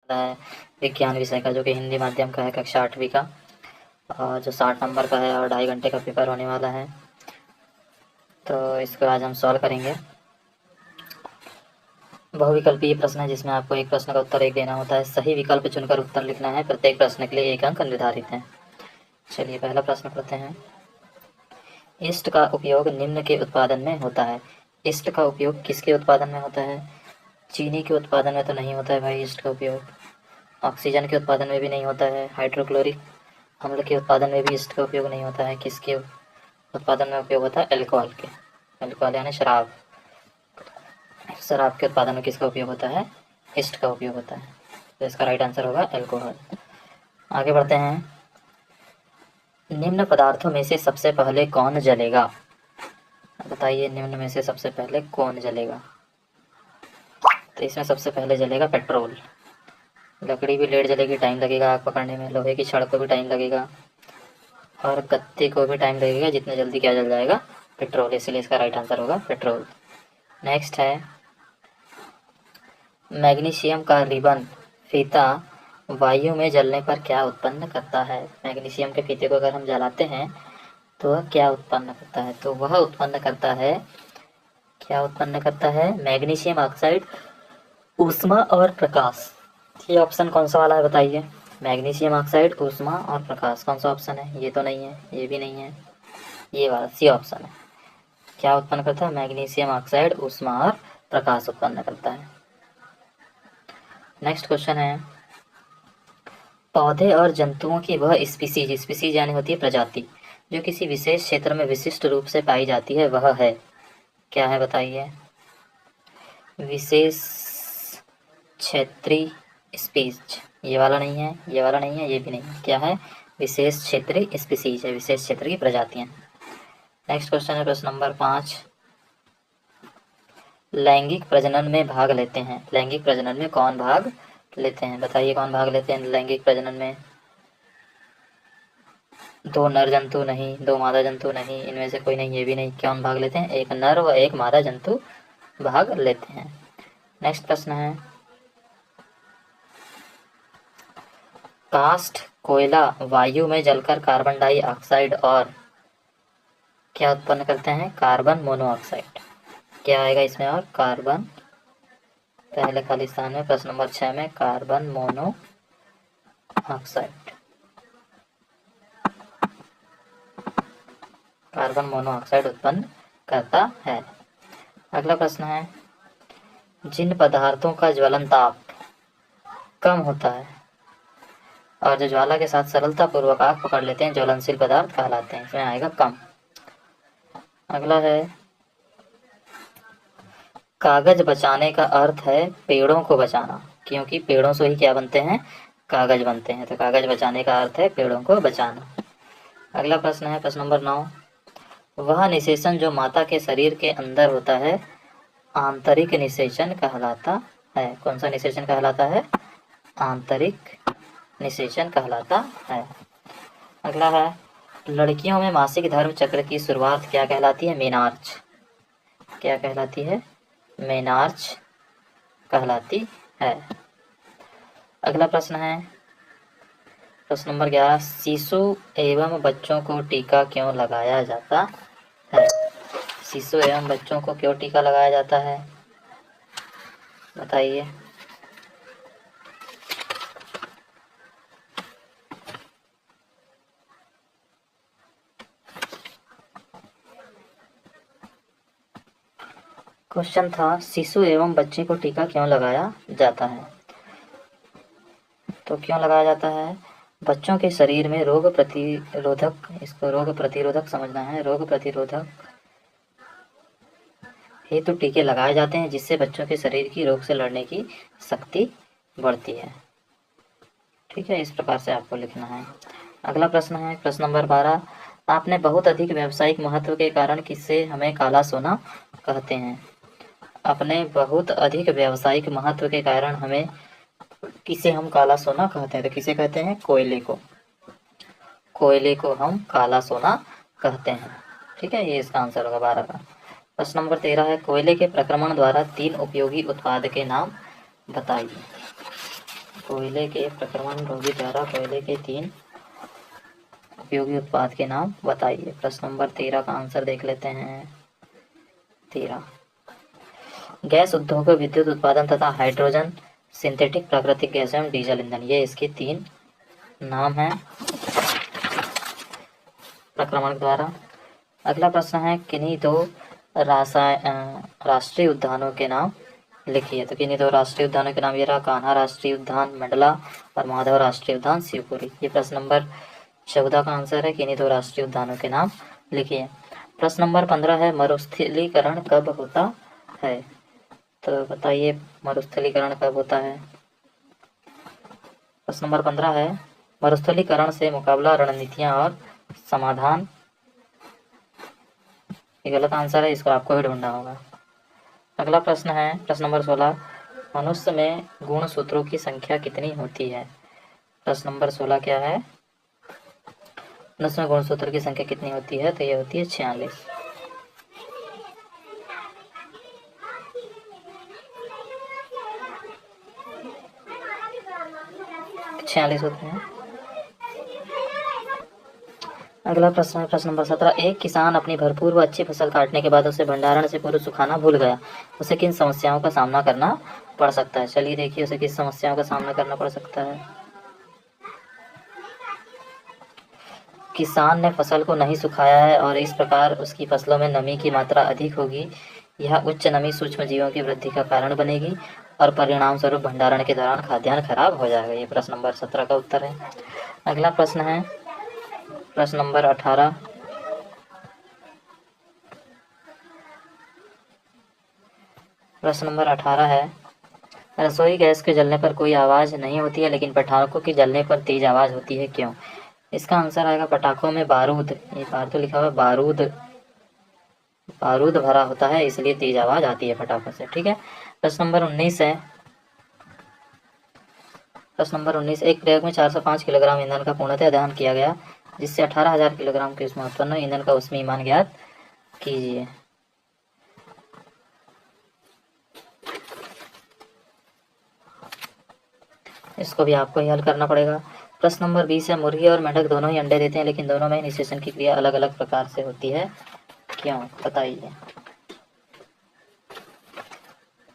है विज्ञान विषय का, जो कि हिंदी माध्यम का है, कक्षा 8वीं का, और जो 60 नंबर का है और 2.5 घंटे का पेपर होने वाला है। तो इसको आज हम सॉल्व करेंगे। बहुविकल्पीय प्रश्न है जिसमें आपको एक प्रश्न का उत्तर एक देना होता है। सही विकल्प चुनकर उत्तर लिखना है। प्रत्येक प्रश्न के लिए 1 अंक निर्धारित है। चलिए पहला प्रश्न पढ़ते हैं। ईस्ट का उपयोग निम्न के उत्पादन में होता है। ईस्ट का उपयोग किसके उत्पादन में होता है? चीनी के उत्पादन में तो नहीं होता है भाई ईस्ट का उपयोग। ऑक्सीजन के उत्पादन में भी नहीं होता है। हाइड्रोक्लोरिक अम्ल के उत्पादन में भी ईस्ट का उपयोग नहीं होता है। किसके उत्पादन में उपयोग होता है? अल्कोहल के। अल्कोहल यानी शराब। शराब के उत्पादन में किसका उपयोग होता है? ईस्ट का उपयोग होता है। तो इसका राइट आंसर होगा अल्कोहल। आगे बढ़ते हैं। निम्न पदार्थों में से सबसे पहले कौन जलेगा? बताइए, निम्न में से सबसे पहले कौन जलेगा? तो इसमें सबसे पहले जलेगा पेट्रोल। लकड़ी भी लेट जलेगी, टाइम लगेगा आग पकड़ने में। लोहे की छड़ को भी टाइम लगेगा और गत्ते को भी टाइम लगेगा। जितने जल्दी क्या जल जाएगा? पेट्रोल। इसलिए इसका राइट आंसर होगा पेट्रोल। नेक्स्ट है, मैग्नीशियम का रिबन फीता वायु में जलने पर क्या उत्पन्न करता है? मैग्नीशियम के फीते को अगर हम जलाते हैं तो वह क्या उत्पन्न करता है? तो वह उत्पन्न करता है, क्या उत्पन्न करता है? मैग्नीशियम ऑक्साइड, ऊष्मा और प्रकाश। ये ऑप्शन कौन सा वाला है बताइए? मैग्नीशियम ऑक्साइड, ऊष्मा और प्रकाश। कौन सा ऑप्शन है? ये तो नहीं है, ये भी नहीं है, ये वाला सी ऑप्शन है। क्या उत्पन्न करता है? मैग्नीशियम ऑक्साइड, ऊष्मा और प्रकाश उत्पन्न करता है। नेक्स्ट क्वेश्चन है, पौधे और जंतुओं की वह स्पीसीज यानी होती है प्रजाति, जो किसी विशेष क्षेत्र में विशिष्ट रूप से पाई जाती है, वह है? क्या है बताइए? विशेष क्षेत्रीय स्पीज। ये वाला नहीं है, ये वाला नहीं है, ये भी नहीं है। क्या है? विशेष क्षेत्रीय स्पीसीज है, विशेष क्षेत्र की प्रजातियां। नेक्स्ट क्वेश्चन है प्रश्न नंबर 5। लैंगिक प्रजनन में भाग लेते हैं। लैंगिक प्रजनन में कौन भाग लेते हैं? बताइए, कौन भाग लेते हैं लैंगिक प्रजनन में? 2 नर जंतु नहीं, 2 मादा जंतु नहीं, इनमें से कोई नहीं, ये भी नहीं। कौन भाग लेते हैं? 1 नर व 1 मादा जंतु भाग लेते हैं। नेक्स्ट प्रश्न है, कास्ट कोयला वायु में जलकर कार्बन डाइऑक्साइड और क्या उत्पन्न करते हैं? Carbon monoxide. क्या आएगा इसमें? और कार्बन, पहले खाली स्थान में प्रश्न नंबर 6 में कार्बन मोनोऑक्साइड, कार्बन मोनोऑक्साइड उत्पन्न करता है। अगला प्रश्न है, जिन पदार्थों का ज्वलन ताप कम होता है और जो ज्वाला के साथ सरलता पूर्वक आग पकड़ लेते हैं, ज्वलनशील पदार्थ कहलाते हैं। इसमें आएगा कम। अगला है, कागज बचाने का अर्थ है पेड़ों को बचाना, क्योंकि पेड़ों से ही क्या बनते हैं? कागज बनते हैं। तो कागज बचाने का अर्थ है पेड़ों को बचाना। अगला प्रश्न है प्रश्न नंबर 9। वह निषेचन जो माता के शरीर के अंदर होता है आंतरिक निषेचन कहलाता है। कौन सा निषेचन कहलाता है? आंतरिक निषेचन कहलाता है। अगला है, लड़कियों में मासिक धर्म चक्र की शुरुआत क्या कहलाती है? मेनार्च। क्या कहलाती है? मेनार्च कहलाती है। अगला प्रश्न है प्रश्न नंबर 11। शिशु एवं बच्चों को टीका क्यों लगाया जाता है? शिशु एवं बच्चों को क्यों टीका लगाया जाता है? बताइए। क्वेश्चन था, शिशु एवं बच्चे को टीका क्यों लगाया जाता है? तो क्यों लगाया जाता है? बच्चों के शरीर में रोग प्रतिरोधक, इसको रोग प्रतिरोधक समझना है, रोग प्रतिरोधक हेतु टीके लगाए जाते हैं, जिससे बच्चों के शरीर की रोग से लड़ने की शक्ति बढ़ती है। ठीक है, इस प्रकार से आपको लिखना है। अगला प्रश्न है प्रश्न नंबर 12। आपने बहुत अधिक व्यावसायिक महत्व के कारण किसे हमें काला सोना कहते हैं? अपने बहुत अधिक व्यावसायिक महत्व के कारण हमें किसे हम काला सोना कहते हैं? तो किसे कहते हैं? कोयले को। कोयले को हम काला सोना कहते हैं। ठीक है, ये इसका आंसर होगा 12 का। प्रश्न नंबर 13 है, कोयले के प्रक्रमण द्वारा 3 उपयोगी उत्पाद के नाम बताइए। कोयले के प्रक्रमण रोगी द्वारा कोयले के 3 उपयोगी उत्पाद के नाम बताइए। प्रश्न नंबर 13 का आंसर देख लेते हैं। 13, गैस उद्योग, विद्युत उत्पादन तथा हाइड्रोजन, सिंथेटिक प्राकृतिक गैस एवं डीजल ईंधन, ये इसके 3 नाम हैं प्रक्रमण द्वारा। अगला प्रश्न है, किन्हीं दो राष्ट्रीय उद्यानों के नाम लिखिए। तो किन्हीं दो राष्ट्रीय उद्यानों के नाम ये रहा, कान्हा राष्ट्रीय उद्यान मंडला और माधव राष्ट्रीय उद्यान शिवपुरी। ये प्रश्न नंबर 14 का आंसर है, किन्हीं दो राष्ट्रीय उद्यानों के नाम लिखिए। प्रश्न नंबर 15 है, मरुस्थलीकरण कब होता है? तो बताइए मरुस्थलीकरण कब होता है। प्रश्न नंबर 15 है, मरुस्थलीकरण से मुकाबला, रणनीतियां और समाधान। ये गलत आंसर है, इसको आपको ही ढूंढना होगा। अगला प्रश्न है, प्रश्न नंबर 16, मनुष्य में गुणसूत्रों की संख्या कितनी होती है? प्रश्न नंबर 16 क्या है, मनुष्य में गुणसूत्र की संख्या कितनी होती है? तो ये होती है 46। 46 होते हैं। अगला प्रश्न है, प्रश्न नंबर 17, एक किसान अपनी भरपूर व अच्छी फसल काटने के बाद उसे भंडारण से पूर्व सुखाना भूल गया, उसे किन समस्याओं का सामना करना पड़ सकता है? चलिए देखिए उसे किस समस्याओं का सामना करना पड़ सकता है। किसान ने फसल को नहीं सुखाया है और इस प्रकार उसकी फसलों में नमी की मात्रा अधिक होगी। यह उच्च नमी सूक्ष्म जीवों की वृद्धि का कारण बनेगी और परिणाम स्वरूप भंडारण के दौरान खाद्यान्न खराब हो जाएगा। ये प्रश्न नंबर 17 का उत्तर है। अगला प्रश्न है, प्रश्न नंबर 18, प्रश्न नंबर 18 है, रसोई गैस के जलने पर कोई आवाज़ नहीं होती है लेकिन पटाखों की जलने पर तेज आवाज़ होती है, क्यों? इसका आंसर आएगा, पटाखों में बारूद, ये बार तो लिखा हुआ है बारूद भरा होता है, इसलिए तेज आवाज़ आती है पटाखों से। ठीक है। प्रश्न नंबर 19 है, प्रश्न नंबर 19, एक प्रयोग में 405 किलोग्राम ईंधन का पूर्णतः दहन किया गया जिससे 18,000 किलोग्राम की ऊष्मा उत्पन्न हुई। ईंधन का ऊष्मीय मान ज्ञात कीजिए। इसको भी आपको ही हल करना पड़ेगा। प्रश्न नंबर 20 है, मुर्गी और मेंढक दोनों ही अंडे देते हैं लेकिन दोनों में निषेचन की क्रिया अलग अलग प्रकार से होती है, क्यों? बताइए।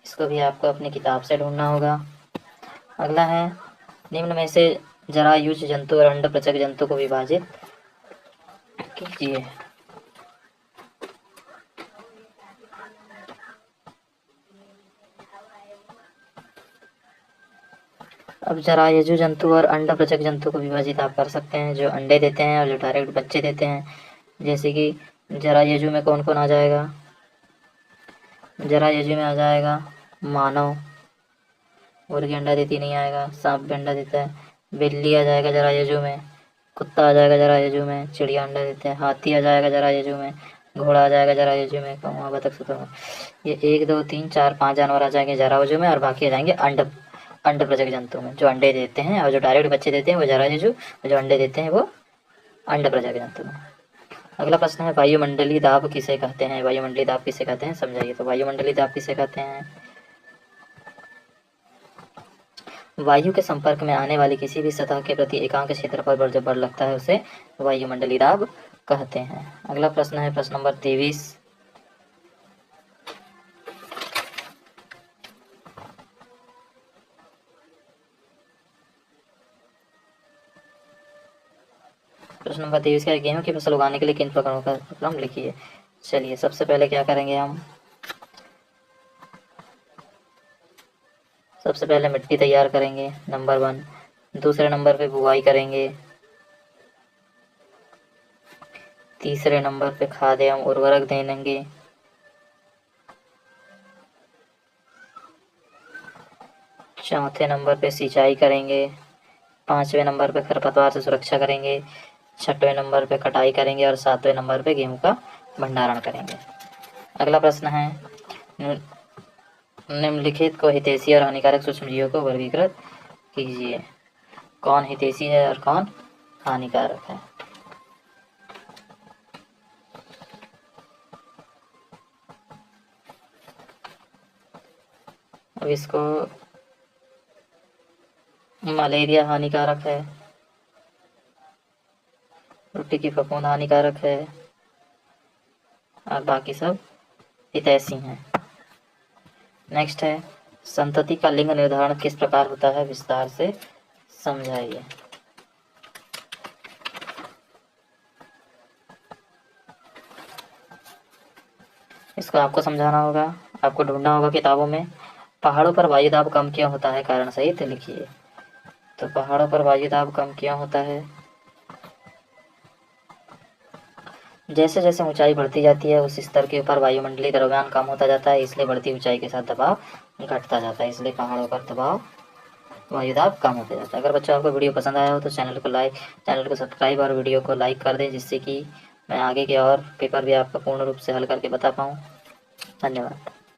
इसको भी आपको अपनी किताब से ढूंढना होगा। अगला है, निम्न में से जरायुज जंतु और अंडपचक जंतु को विभाजित कीजिए। अब जरायुज जंतु और अंडपचक जंतु को विभाजित आप कर सकते हैं, जो अंडे देते हैं और जो डायरेक्ट बच्चे देते हैं। जैसे कि जरायुज में कौन कौन आ जाएगा? जरायुज में आ जाएगा मानव, मुर्गी अंडा देती नहीं आएगा, सांप भी अंडा देता है, बिल्ली आ जाएगा जरायुजू में, कुत्ता आ जाएगा जरायुजू में, चिड़िया अंडा देते हैं, हाथी आ जाएगा जरायुजू में, घोड़ा आ जाएगा जरायुजू में, कौवा, बतख, शुतुरमुर्ग। ये 1 2 3 4 5 जानवर आ जाएंगे जरायुजू में और बाकी आ जाएंगे अंडप्रचक जंतु में। जो अंडे देते हैं और जो डायरेक्ट बच्चे देते हैं वो जरायुजू, जो अंडे देते हैं वो अंडप्रचक जंतु में। अगला प्रश्न है, वायुमंडलीय दाब किसे कहते हैं? वायुमंडलीय दाब किसे कहते हैं, समझाइए। तो वायुमंडलीय दाब किसे कहते हैं? वायु के संपर्क में आने वाली किसी भी सतह के प्रति एकांक क्षेत्रफल पर जो बल लगता है उसे वायुमंडलीय दाब कहते हैं। अगला प्रश्न है, प्रश्न नंबर 23, प्रश्न नंबर 23 का, गेहूं की फसल उगाने के लिए किन प्रकारों का क्रम लिखिए। चलिए सबसे पहले क्या करेंगे हम, सबसे पहले मिट्टी तैयार करेंगे, नंबर 1। दूसरे नंबर पे बुआई करेंगे, तीसरे नंबर पे खाद एवं उर्वरक देंगे, चौथे नंबर पे सिंचाई करेंगे, पांचवें नंबर पे खरपतवार से सुरक्षा करेंगे, छठवें नंबर पे कटाई करेंगे और सातवें नंबर पे गेहूं का भंडारण करेंगे। अगला प्रश्न है, निम्नलिखित को हितैषी और हानिकारक सूक्ष्मजीवों को वर्गीकृत कीजिए। कौन हितैषी है और कौन हानिकारक है? अब इसको मलेरिया हानिकारक है, रोटी की फफूंद हानिकारक है, और बाकी सब हितैषी हैं। नेक्स्ट है, संतति का लिंग निर्धारण किस प्रकार होता है, विस्तार से समझाइए। इसको आपको समझाना होगा, आपको ढूंढना होगा किताबों में। पहाड़ों पर वायुदाब कम क्यों होता है, कारण सहित लिखिए। तो पहाड़ों पर वायुदाब कम क्यों होता है, जैसे जैसे ऊंचाई बढ़ती जाती है उस स्तर के ऊपर वायुमंडलीय द्रव्यमान कम होता जाता है, इसलिए बढ़ती ऊंचाई के साथ दबाव घटता जाता है, इसलिए पहाड़ों पर दबाव वायुदाब कम होता जाता है। अगर बच्चों आपको वीडियो पसंद आया हो तो चैनल को सब्सक्राइब और वीडियो को लाइक कर दें, जिससे कि मैं आगे के और पेपर भी आपका पूर्ण रूप से हल करके बता पाऊँ। धन्यवाद।